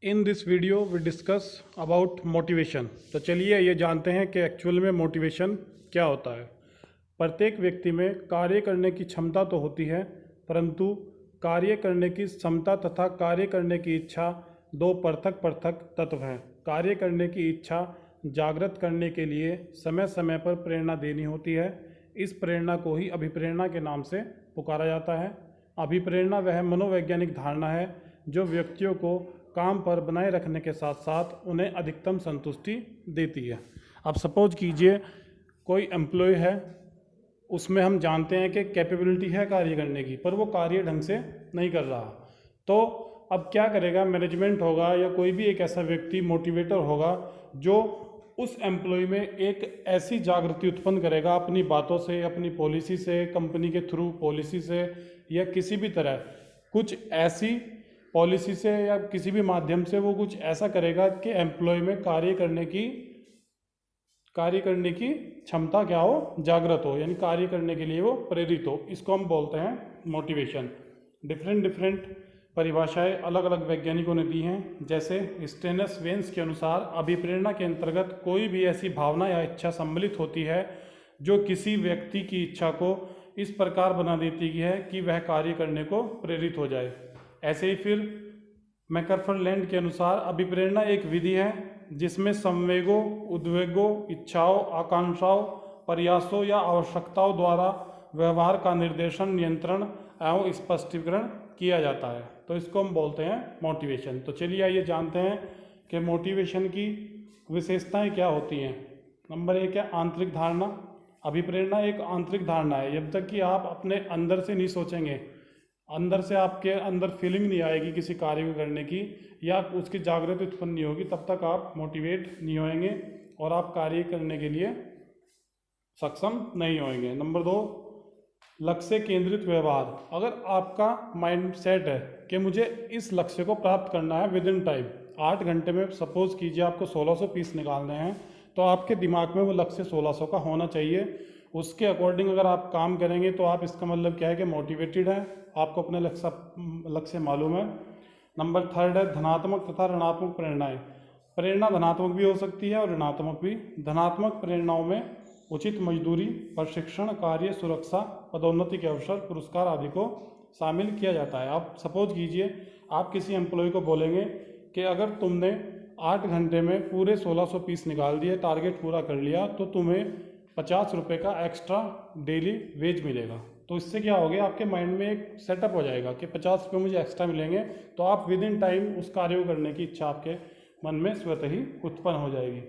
In this video we discuss about motivation. तो चलिए ये जानते हैं कि एक्चुअल में मोटिवेशन क्या होता है। प्रत्येक व्यक्ति में कार्य करने की क्षमता तो होती है, परंतु कार्य करने की क्षमता तथा कार्य करने की इच्छा दो पृथक पृथक तत्व हैं। कार्य करने की इच्छा जागृत करने के लिए समय समय पर प्रेरणा देनी होती है। इस प्रेरणा को ही अभिप्रेरणा के नाम से पुकारा जाता है। अभिप्रेरणा वह मनोवैज्ञानिक धारणा है जो व्यक्तियों को काम पर बनाए रखने के साथ साथ उन्हें अधिकतम संतुष्टि देती है। अब सपोज कीजिए कोई एम्प्लॉय है, उसमें हम जानते हैं कि कैपेबिलिटी है कार्य करने की, पर वो कार्य ढंग से नहीं कर रहा, तो अब क्या करेगा? मैनेजमेंट होगा या कोई भी एक ऐसा व्यक्ति मोटिवेटर होगा जो उस एम्प्लॉय में एक ऐसी जागृति उत्पन्न करेगा अपनी बातों से, अपनी पॉलिसी से, कंपनी के थ्रू पॉलिसी से या किसी भी तरह कुछ ऐसी पॉलिसी से या किसी भी माध्यम से वो कुछ ऐसा करेगा कि एम्प्लॉय में कार्य करने की क्षमता क्या हो, जागृत हो, यानी कार्य करने के लिए वो प्रेरित हो। इसको हम बोलते हैं मोटिवेशन। डिफरेंट परिभाषाएं अलग अलग वैज्ञानिकों ने दी हैं। जैसे स्टेनस वेन्स के अनुसार अभिप्रेरणा के अंतर्गत कोई भी ऐसी भावना या इच्छा सम्मिलित होती है जो किसी व्यक्ति की इच्छा को इस प्रकार बना देती है कि वह कार्य करने को प्रेरित हो जाए। ऐसे ही फिर मैकफरलैंड के अनुसार अभिप्रेरणा एक विधि है जिसमें संवेगों, उद्वेगों, इच्छाओं, आकांक्षाओं, प्रयासों या आवश्यकताओं द्वारा व्यवहार का निर्देशन, नियंत्रण एवं स्पष्टीकरण किया जाता है। तो इसको हम बोलते हैं मोटिवेशन। तो चलिए आइए जानते हैं कि मोटिवेशन की विशेषताएं क्या होती हैं। नंबर 1 है आंतरिक धारणा। अभिप्रेरणा एक आंतरिक धारणा है। जब तक कि आप अपने अंदर से नहीं सोचेंगे, अंदर से आपके अंदर फीलिंग नहीं आएगी किसी कार्य को करने की या उसकी जागृति उत्पन्न नहीं होगी, तब तक आप मोटिवेट नहीं होएंगे और आप कार्य करने के लिए सक्षम नहीं होएंगे। नंबर 2, लक्ष्य केंद्रित व्यवहार। अगर आपका माइंड सेट है कि मुझे इस लक्ष्य को प्राप्त करना है विद इन टाइम, 8 घंटे में सपोज कीजिए आपको 1600 पीस निकालने हैं, तो आपके दिमाग में वो लक्ष्य 1600 का होना चाहिए। उसके अकॉर्डिंग अगर आप काम करेंगे तो आप, इसका मतलब क्या है कि मोटिवेटेड है, आपको अपने लक्ष्य मालूम है। नंबर 3 है धनात्मक तथा ऋणात्मक प्रेरणाएं। प्रेरणा धनात्मक भी हो सकती है और ऋणात्मक भी। धनात्मक प्रेरणाओं में उचित मजदूरी, प्रशिक्षण, कार्य सुरक्षा, पदोन्नति के अवसर, पुरस्कार आदि को शामिल किया जाता है। आप सपोज कीजिए आप किसी एम्प्लॉय को बोलेंगे कि अगर तुमने 8 घंटे में पूरे 1600 पीस निकाल दिए, टारगेट पूरा कर लिया, तो तुम्हें 50 रुपये का एक्स्ट्रा डेली वेज मिलेगा। तो इससे क्या हो गया, आपके माइंड में एक सेटअप हो जाएगा कि 50 रुपये मुझे एक्स्ट्रा मिलेंगे, तो आप विद इन टाइम उस कार्य को करने की इच्छा आपके मन में स्वतः ही उत्पन्न हो जाएगी।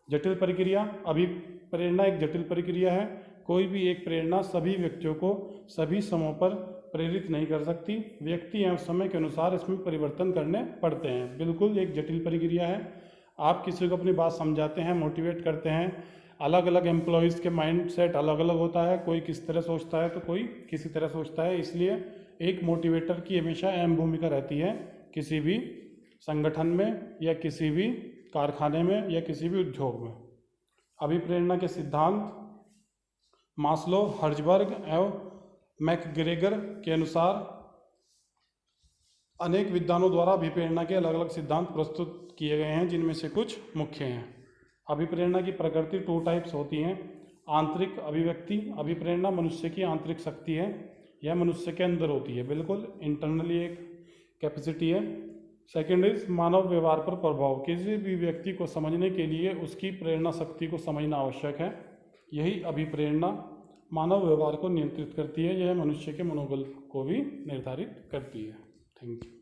जटिल प्रक्रिया। अभिप्रेरणा एक जटिल प्रक्रिया है। कोई भी एक प्रेरणा सभी व्यक्तियों को सभी समयों पर प्रेरित नहीं कर सकती। व्यक्ति एवं समय के अनुसार इसमें परिवर्तन करने पड़ते हैं। बिल्कुल एक जटिल प्रक्रिया है। आप किसी को अपनी बात समझाते हैं, मोटिवेट करते हैं, अलग अलग एम्प्लॉयज़ के माइंड सेट अलग अलग होता है, कोई किस तरह सोचता है तो कोई किसी तरह सोचता है। इसलिए एक मोटिवेटर की हमेशा अहम भूमिका रहती है किसी भी संगठन में या किसी भी कारखाने में या किसी भी उद्योग में। अभिप्रेरणा के सिद्धांत मास्लो, हर्जबर्ग एवं मैकग्रेगर के अनुसार अनेक विद्वानों द्वारा अभिप्रेरणा के अलग अलग सिद्धांत प्रस्तुत किए गए हैं, जिनमें से कुछ मुख्य हैं। अभिप्रेरणा की प्रकृति 2 टाइप्स होती हैं। आंतरिक अभिव्यक्ति। अभिप्रेरणा मनुष्य की आंतरिक शक्ति है, यह मनुष्य के अंदर होती है, बिल्कुल इंटरनली एक कैपेसिटी है। सेकेंड इज मानव व्यवहार पर प्रभाव। किसी भी व्यक्ति को समझने के लिए उसकी प्रेरणा शक्ति को समझना आवश्यक है। यही अभिप्रेरणा मानव व्यवहार को नियंत्रित करती है, यह मनुष्य के मनोबल को भी निर्धारित करती है। Thank you.